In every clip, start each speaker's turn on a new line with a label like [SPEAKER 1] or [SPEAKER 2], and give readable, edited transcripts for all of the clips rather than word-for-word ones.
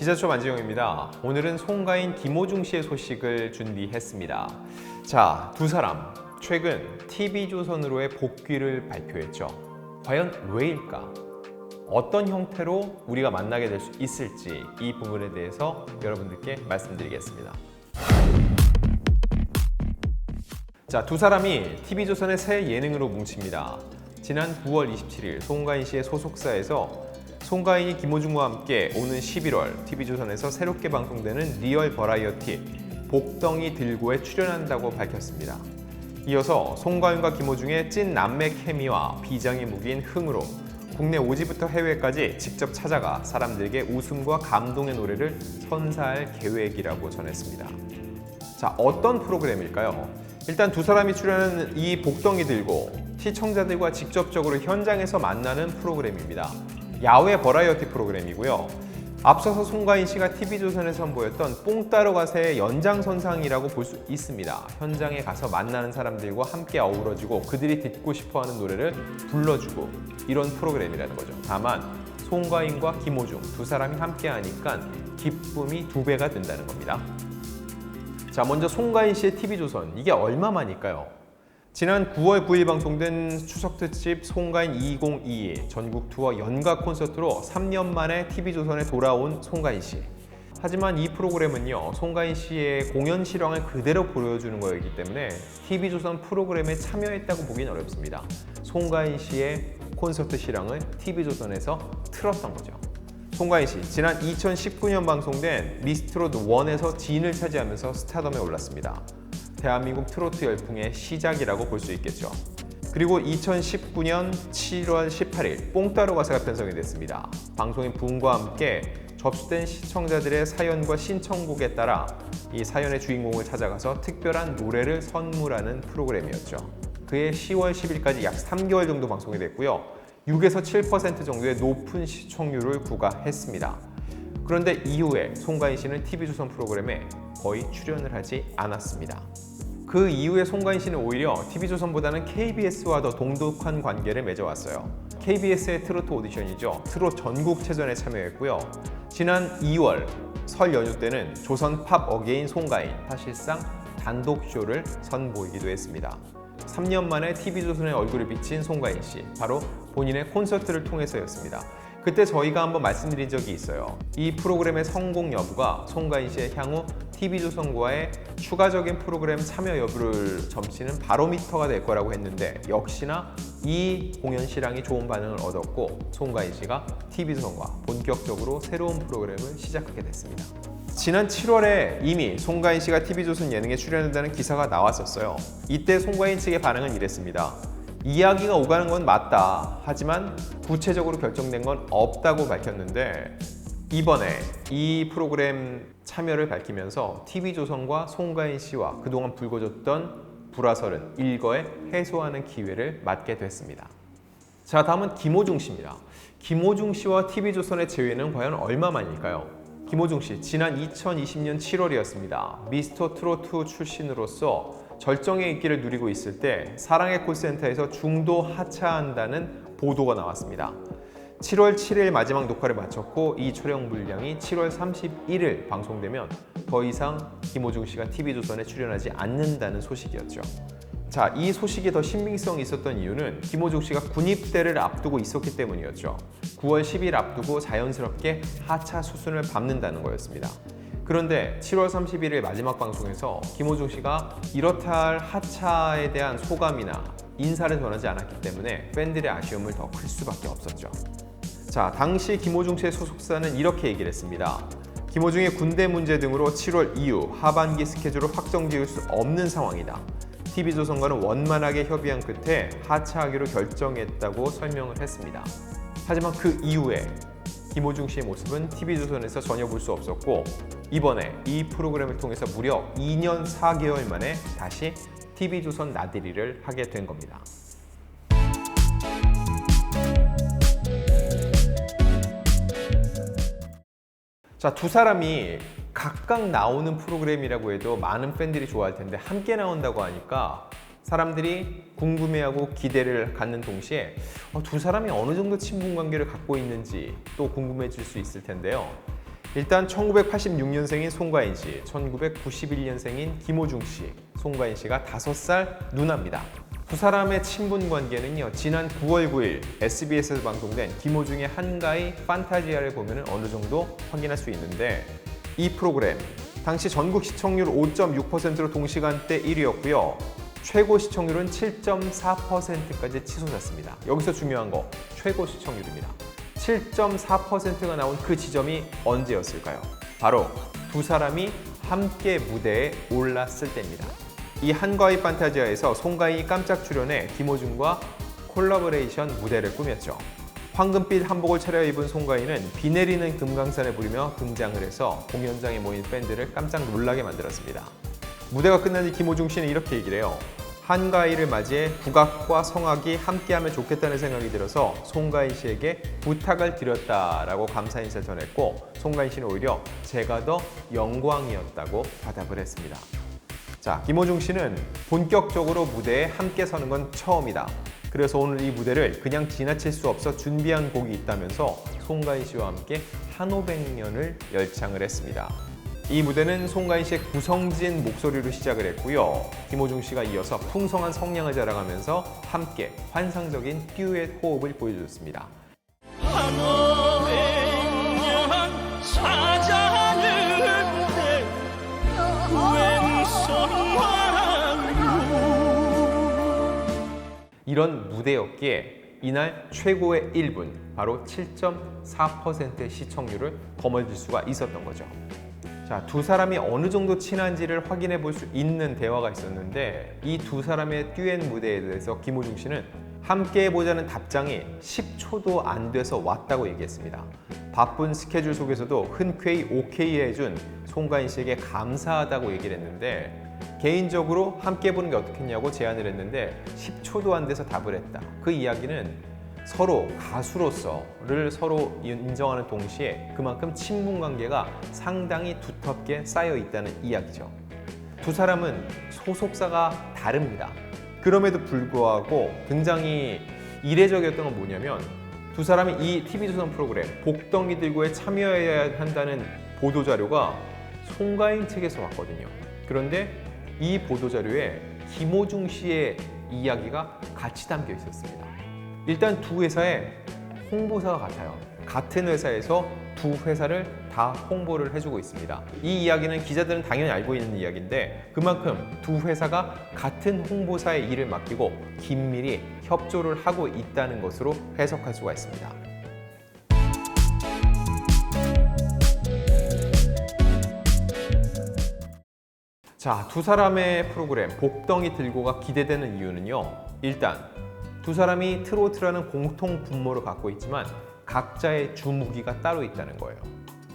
[SPEAKER 1] 기자초 만지영입니다. 오늘은 송가인, 김호중 씨의 소식을 준비했습니다. 자, 두 사람 최근 TV조선으로의 복귀를 발표했죠. 과연 왜일까? 어떤 형태로 우리가 만나게 될 수 있을지 이 부분에 대해서 여러분들께 말씀드리겠습니다. 자, 두 사람이 TV조선의 새 예능으로 뭉칩니다. 지난 9월 27일 송가인 씨의 소속사에서 송가인이 김호중과 함께 오는 11월 TV조선에서 새롭게 방송되는 리얼 버라이어티 복덩이 들고에 출연한다고 밝혔습니다. 이어서 송가인과 김호중의 찐 남매 케미와 비장의 무기인 흥으로 국내 오지부터 해외까지 직접 찾아가 사람들에게 웃음과 감동의 노래를 선사할 계획이라고 전했습니다. 자, 어떤 프로그램일까요? 일단 두 사람이 출연하는 이 복덩이 들고 시청자들과 직접적으로 현장에서 만나는 프로그램입니다. 야외 버라이어티 프로그램이고요. 앞서서 송가인 씨가 TV조선에서 선보였던 뽕 따러 가세의 연장선상이라고 볼 수 있습니다. 현장에 가서 만나는 사람들과 함께 어우러지고 그들이 듣고 싶어하는 노래를 불러주고 이런 프로그램이라는 거죠. 다만 송가인과 김호중 두 사람이 함께 하니까 기쁨이 2배가 된다는 겁니다. 자, 먼저 송가인 씨의 TV조선, 이게 얼마만일까요? 지난 9월 9일 방송된 추석특집 송가인 2022 전국 투어 연가 콘서트로 3년 만에 TV조선에 돌아온 송가인 씨. 하지만 이 프로그램은요, 송가인 씨의 공연 실황을 그대로 보여주는 거였기 때문에 TV조선 프로그램에 참여했다고 보긴 어렵습니다. 송가인 씨의 콘서트 실황을 TV조선에서 틀었던 거죠. 송가인 씨, 지난 2019년 방송된 미스트롯 1에서 진을 차지하면서 스타덤에 올랐습니다. 대한민국 트로트 열풍의 시작이라고 볼 수 있겠죠. 그리고 2019년 7월 18일 뽕 따러 가세가 편성이 됐습니다. 방송인 부흥과 함께 접수된 시청자들의 사연과 신청곡에 따라 이 사연의 주인공을 찾아가서 특별한 노래를 선물하는 프로그램이었죠. 그해 10월 10일까지 약 3개월 정도 방송이 됐고요. 6에서 7% 정도의 높은 시청률을 구가했습니다. 그런데 이후에 송가인 씨는 TV조선 프로그램에 거의 출연을 하지 않았습니다. 그 이후에 송가인 씨는 오히려 TV조선보다는 KBS와 더 동독한 관계를 맺어왔어요. KBS의 트로트 오디션이죠. 트롯 전국체전에 참여했고요. 지난 2월 설 연휴 때는 조선 팝 어게인 송가인, 사실상 단독쇼를 선보이기도 했습니다. 3년 만에 TV조선의 얼굴을 비친 송가인 씨, 바로 본인의 콘서트를 통해서였습니다. 그때 저희가 한번 말씀드린 적이 있어요. 이 프로그램의 성공 여부가 송가인 씨의 향후 TV조선과의 추가적인 프로그램 참여 여부를 점치는 바로미터가 될 거라고 했는데, 역시나 이 공연 실황이 좋은 반응을 얻었고 송가인 씨가 TV조선과 본격적으로 새로운 프로그램을 시작하게 됐습니다. 지난 7월에 이미 송가인 씨가 TV조선 예능에 출연한다는 기사가 나왔었어요. 이때 송가인 측의 반응은 이랬습니다. 이야기가 오가는 건 맞다. 하지만 구체적으로 결정된 건 없다고 밝혔는데, 이번에 이 프로그램 참여를 밝히면서 TV조선과 송가인 씨와 그동안 불거졌던 불화설은 일거에 해소하는 기회를 맞게 됐습니다. 자, 다음은 김호중 씨입니다. 김호중 씨와 TV조선의 재회는 과연 얼마만일까요? 김호중 씨, 지난 2020년 7월이었습니다. 미스터 트로트 출신으로서 절정의 인기를 누리고 있을 때 사랑의 콜센터에서 중도 하차한다는 보도가 나왔습니다. 7월 7일 마지막 녹화를 마쳤고 이 촬영 분량이 7월 31일 방송되면 더 이상 김호중 씨가 TV조선에 출연하지 않는다는 소식이었죠. 자, 이 소식에 더 신빙성이 있었던 이유는 김호중 씨가 군입대를 앞두고 있었기 때문이었죠. 9월 10일 앞두고 자연스럽게 하차 수순을 밟는다는 거였습니다. 그런데 7월 31일 마지막 방송에서 김호중 씨가 이렇다 할 하차에 대한 소감이나 인사를 전하지 않았기 때문에 팬들의 아쉬움을 더 클 수밖에 없었죠. 자, 당시 김호중 씨의 소속사는 이렇게 얘기를 했습니다. 김호중의 군대 문제 등으로 7월 이후 하반기 스케줄을 확정 지을 수 없는 상황이다. TV조선과는 원만하게 협의한 끝에 하차하기로 결정했다고 설명을 했습니다. 하지만 그 이후에 김호중 씨의 모습은 TV조선에서 전혀 볼 수 없었고, 이번에 이 프로그램을 통해서 무려 2년 4개월 만에 다시 TV조선 나들이를 하게 된 겁니다. 자, 두 사람이 각각 나오는 프로그램이라고 해도 많은 팬들이 좋아할 텐데 함께 나온다고 하니까 사람들이 궁금해하고 기대를 갖는 동시에 두 사람이 어느 정도 친분 관계를 갖고 있는지 또 궁금해질 수 있을 텐데요. 일단 1986년생인 송가인 씨, 1991년생인 김호중 씨, 송가인 씨가 5살 누나입니다. 두 사람의 친분 관계는요, 지난 9월 9일 SBS에서 방송된 김호중의 한가위 판타지아를 보면 어느 정도 확인할 수 있는데, 이 프로그램 당시 전국 시청률 5.6%로 동시간대 1위였고요. 최고 시청률은 7.4%까지 치솟았습니다. 여기서 중요한 거, 최고 시청률입니다. 7.4%가 나온 그 지점이 언제였을까요? 바로 두 사람이 함께 무대에 올랐을 때입니다. 이 한가위 판타지아에서 송가인이 깜짝 출연해 김호중과 콜라보레이션 무대를 꾸몄죠. 황금빛 한복을 차려입은 송가인은 비 내리는 금강산을 부르며 등장을 해서 공연장에 모인 팬들을 깜짝 놀라게 만들었습니다. 무대가 끝난 뒤 김호중 씨는 이렇게 얘기를 해요. 한가위를 맞이해 국악과 성악이 함께하면 좋겠다는 생각이 들어서 송가인 씨에게 부탁을 드렸다라고 감사 인사를 전했고, 송가인 씨는 오히려 제가 더 영광이었다고 대답을 했습니다. 자, 김호중 씨는 본격적으로 무대에 함께 서는 건 처음이다. 그래서 오늘 이 무대를 그냥 지나칠 수 없어 준비한 곡이 있다면서 송가인 씨와 함께 한오백년을 열창을 했습니다. 이 무대는 송가인 씨의 구성진 목소리로 시작을 했고요. 김호중 씨가 이어서 풍성한 성량을 자랑하면서 함께 환상적인 듀엣 호흡을 보여줬습니다. 이런 무대였기에 이날 최고의 1분, 바로 7.4%의 시청률을 거머쥘 수가 있었던 거죠. 자, 두 사람이 어느 정도 친한지를 확인해 볼 수 있는 대화가 있었는데, 이 두 사람의 듀엣 무대에 대해서 김호중 씨는 함께 해보자는 답장이 10초도 안 돼서 왔다고 얘기했습니다. 바쁜 스케줄 속에서도 흔쾌히 오케이 해준 송가인 씨에게 감사하다고 얘기를 했는데, 개인적으로 함께 해보는 게 어떻겠냐고 제안을 했는데 10초도 안 돼서 답을 했다. 그 이야기는 서로 가수로서를 서로 인정하는 동시에 그만큼 친분 관계가 상당히 두텁게 쌓여 있다는 이야기죠. 두 사람은 소속사가 다릅니다. 그럼에도 불구하고 굉장히 이례적이었던 건 뭐냐면, 두 사람이 이 TV조선 프로그램 복덩이 들고에 참여해야 한다는 보도자료가 송가인 측에서 왔거든요. 그런데 이 보도자료에 김호중 씨의 이야기가 같이 담겨 있었습니다. 일단 두 회사의 홍보사가 같아요. 같은 회사에서 두 회사를 다 홍보를 해주고 있습니다. 이 이야기는 기자들은 당연히 알고 있는 이야기인데, 그만큼 두 회사가 같은 홍보사의 일을 맡기고 긴밀히 협조를 하고 있다는 것으로 해석할 수가 있습니다. 자, 두 사람의 프로그램 복덩이 들고가 기대되는 이유는요, 일단 두 사람이 트로트라는 공통 분모를 갖고 있지만 각자의 주무기가 따로 있다는 거예요.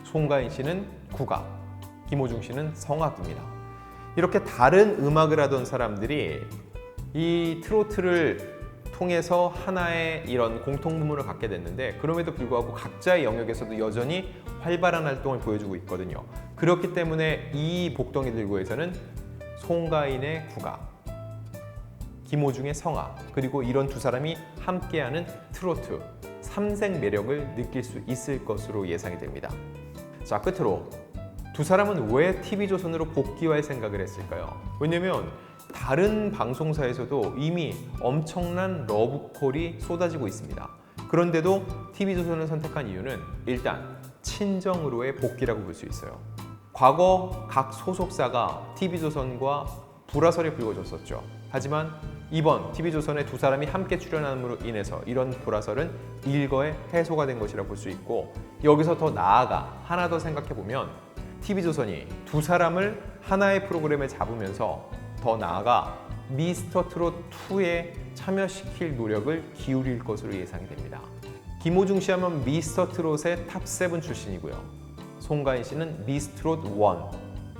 [SPEAKER 1] 송가인 씨는 국악, 김호중 씨는 성악입니다. 이렇게 다른 음악을 하던 사람들이 이 트로트를 통해서 하나의 이런 공통 분모를 갖게 됐는데, 그럼에도 불구하고 각자의 영역에서도 여전히 활발한 활동을 보여주고 있거든요. 그렇기 때문에 이 복덩이 들고에서는 송가인의 국악, 김호중의 성악, 그리고 이런 두 사람이 함께하는 트로트, 삼색 매력을 느낄 수 있을 것으로 예상이 됩니다. 자, 끝으로 두 사람은 왜 TV조선으로 복귀할 생각을 했을까요? 왜냐면 다른 방송사에서도 이미 엄청난 러브콜이 쏟아지고 있습니다. 그런데도 TV조선을 선택한 이유는 일단 친정으로의 복귀라고 볼 수 있어요. 과거 각 소속사가 TV조선과 불화설이 불거졌었죠. 하지만 이번 TV조선의 두 사람이 함께 출연함으로 인해서 이런 불화설은 일거에 해소가 된 것이라 볼 수 있고, 여기서 더 나아가 하나 더 생각해보면 TV조선이 두 사람을 하나의 프로그램에 잡으면서 더 나아가 미스터트롯2에 참여시킬 노력을 기울일 것으로 예상이 됩니다. 김호중 씨 하면 미스터트롯의 탑7 출신이고요. 송가인 씨는 미스트롯1,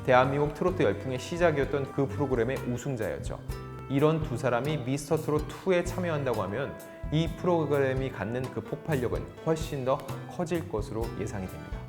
[SPEAKER 1] 대한민국 트로트 열풍의 시작이었던 그 프로그램의 우승자였죠. 이런 두 사람이 미스터트롯2에 참여한다고 하면 이 프로그램이 갖는 그 폭발력은 훨씬 더 커질 것으로 예상이 됩니다.